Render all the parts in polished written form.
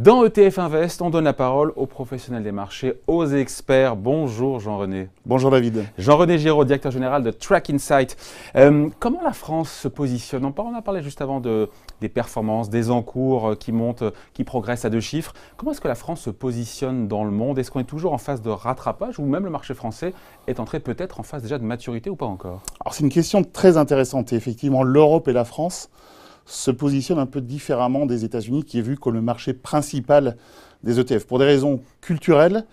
Dans ETF Invest, on donne la parole aux professionnels des marchés, aux experts. Bonjour Jean-René. Bonjour David. Jean-René Giraud, directeur général de Track Insight. Comment la France se positionne? On a parlé juste avant des performances, des encours qui montent, qui progressent à 2 chiffres. Comment est-ce que la France se positionne dans le monde? Est-ce qu'on est toujours en phase de rattrapage ou même le marché français est entré peut-être en phase déjà de maturité ou pas encore? Alors c'est une question très intéressante et effectivement l'Europe et la France se positionnent un peu différemment des États-Unis qui est vu comme le marché principal des ETF pour des raisons culturelles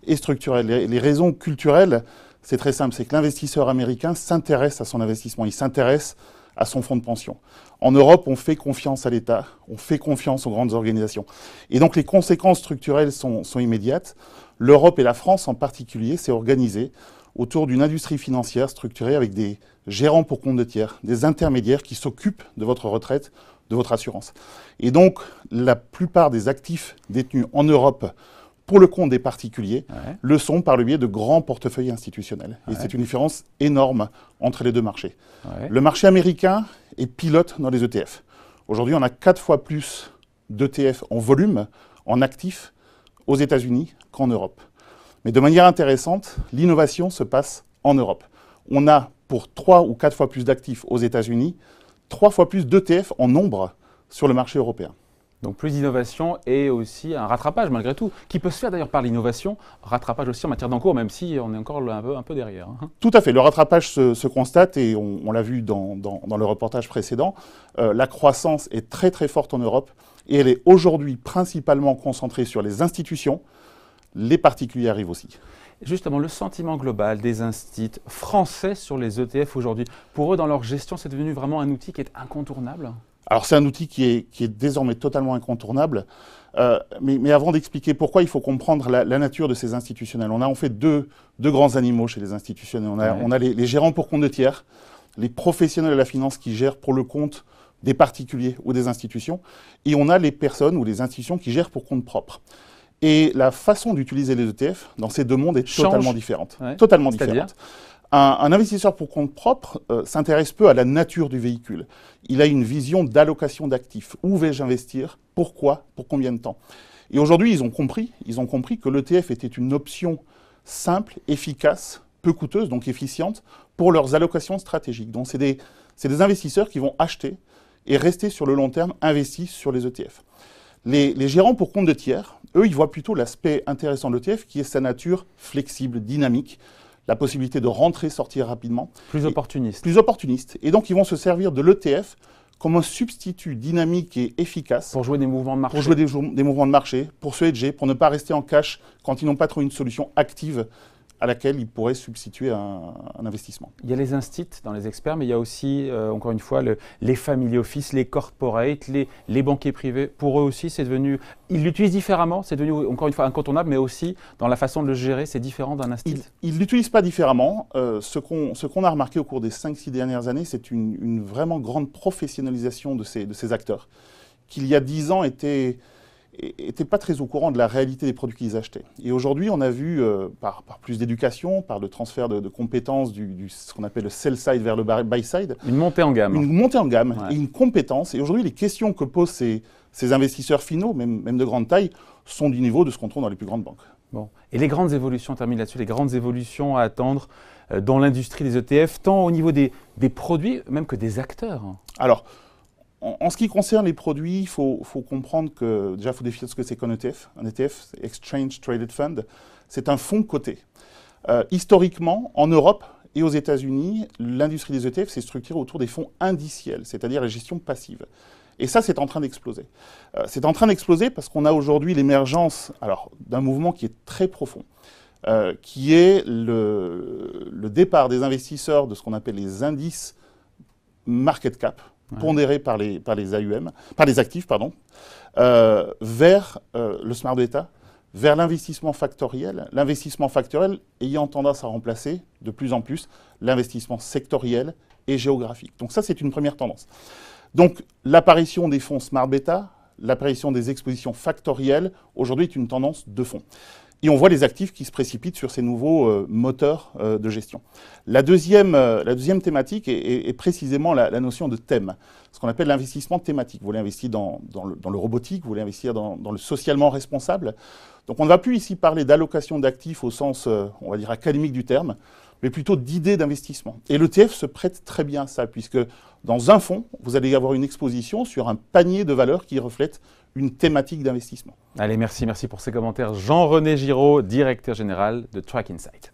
et structurelles. Les raisons culturelles, c'est très simple, c'est que l'investisseur américain s'intéresse à son investissement, il s'intéresse à son fonds de pension. En Europe, on fait confiance à l'État, on fait confiance aux grandes organisations. Et donc les conséquences structurelles sont immédiates. L'Europe et la France en particulier s'est organisée autour d'une industrie financière structurée avec des gérants pour compte de tiers, des intermédiaires qui s'occupent de votre retraite, de votre assurance. Et donc, la plupart des actifs détenus en Europe pour le compte des particuliers le sont par le biais de grands portefeuilles institutionnels. Et c'est une différence énorme entre les deux marchés. Le marché américain est pilote dans les ETF. Aujourd'hui, on a 4 fois plus d'ETF en volume, en actifs, aux États-Unis qu'en Europe. Mais de manière intéressante, l'innovation se passe en Europe. On a pour 3 ou 4 fois plus d'actifs aux États-Unis, 3 fois plus d'ETF en nombre sur le marché européen. Donc plus d'innovation et aussi un rattrapage malgré tout, qui peut se faire d'ailleurs par l'innovation, rattrapage aussi en matière d'encours, même si on est encore un peu derrière. Tout à fait, le rattrapage se constate et on l'a vu dans le reportage précédent. La croissance est très très forte en Europe et elle est aujourd'hui principalement concentrée sur les institutions. Les particuliers arrivent aussi. Justement, le sentiment global des instituts français sur les ETF aujourd'hui, pour eux, dans leur gestion, c'est devenu vraiment un outil qui est incontournable? Alors c'est un outil qui est désormais totalement incontournable. Mais avant d'expliquer pourquoi, il faut comprendre la nature de ces institutionnels. On a en fait deux grands animaux chez les institutionnels. On a les gérants pour compte de tiers, les professionnels de la finance qui gèrent pour le compte des particuliers ou des institutions. Et on a les personnes ou les institutions qui gèrent pour compte propre. Et la façon d'utiliser les ETF dans ces deux mondes est totalement différente. Totalement différente. Un investisseur pour compte propre s'intéresse peu à la nature du véhicule. Il a une vision d'allocation d'actifs. Où vais-je investir? Pourquoi? Pour combien de temps? Et aujourd'hui, ils ont compris que l'ETF était une option simple, efficace, peu coûteuse, donc efficiente, pour leurs allocations stratégiques. Donc c'est des investisseurs qui vont acheter et rester sur le long terme investis sur les ETF. Les gérants pour compte de tiers, eux, ils voient plutôt l'aspect intéressant de l'ETF qui est sa nature flexible, dynamique, la possibilité de rentrer, sortir rapidement. Plus opportuniste. Plus opportuniste. Et donc, ils vont se servir de l'ETF comme un substitut dynamique et efficace. Pour jouer des mouvements de marché. Pour jouer des mouvements de marché, pour se hedger, pour ne pas rester en cash quand ils n'ont pas trouvé une solution active à laquelle ils pourraient substituer un investissement. Il y a les instituts dans les experts, mais il y a aussi, encore une fois, les family office, les corporates, les banquiers privés. Pour eux aussi, c'est devenu... Ils l'utilisent différemment, c'est devenu, encore une fois, incontournable, mais aussi, dans la façon de le gérer, c'est différent d'un institut. Ils ne l'utilisent pas différemment. Ce qu'on a remarqué au cours des 5-6 dernières années, c'est une vraiment grande professionnalisation de ces acteurs, qui, il y a 10 ans, n'étaient pas très au courant de la réalité des produits qu'ils achetaient. Et aujourd'hui, on a vu, par plus d'éducation, par le transfert de compétences ce qu'on appelle le sell side vers le buy side. Une montée en gamme. Une montée en gamme et une compétence. Et aujourd'hui, les questions que posent ces investisseurs finaux, même de grande taille, sont du niveau de ce qu'on trouve dans les plus grandes banques. Bon. Et les grandes évolutions, on termine là-dessus, les grandes évolutions à attendre dans l'industrie des ETF, tant au niveau des produits, même que des acteurs. Alors, en ce qui concerne les produits, il faut comprendre que, déjà, il faut définir ce que c'est qu'un ETF. Un ETF, c'est Exchange Traded Fund, c'est un fonds coté. Historiquement, en Europe et aux États-Unis, l'industrie des ETF s'est structurée autour des fonds indiciels, c'est-à-dire la gestion passive. Et ça, c'est en train d'exploser. C'est en train d'exploser parce qu'on a aujourd'hui l'émergence d'un mouvement qui est très profond, qui est le départ des investisseurs de ce qu'on appelle les indices market cap, pondérés par les actifs, vers le smart beta, vers l'investissement factoriel. L'investissement factoriel ayant tendance à remplacer de plus en plus l'investissement sectoriel et géographique. Donc ça, c'est une première tendance. Donc l'apparition des fonds smart beta, l'apparition des expositions factorielles, aujourd'hui est une tendance de fond. Et on voit les actifs qui se précipitent sur ces nouveaux moteurs de gestion. La deuxième thématique est précisément la notion de thème, ce qu'on appelle l'investissement thématique. Vous voulez investir dans le robotique, vous voulez investir dans le socialement responsable. Donc on ne va plus ici parler d'allocation d'actifs au sens, on va dire, académique du terme, mais plutôt d'idées d'investissement. Et l'ETF se prête très bien à ça, puisque dans un fonds, vous allez avoir une exposition sur un panier de valeurs qui reflète une thématique d'investissement. Allez, merci pour ces commentaires. Jean-René Giraud, directeur général de Track Insight.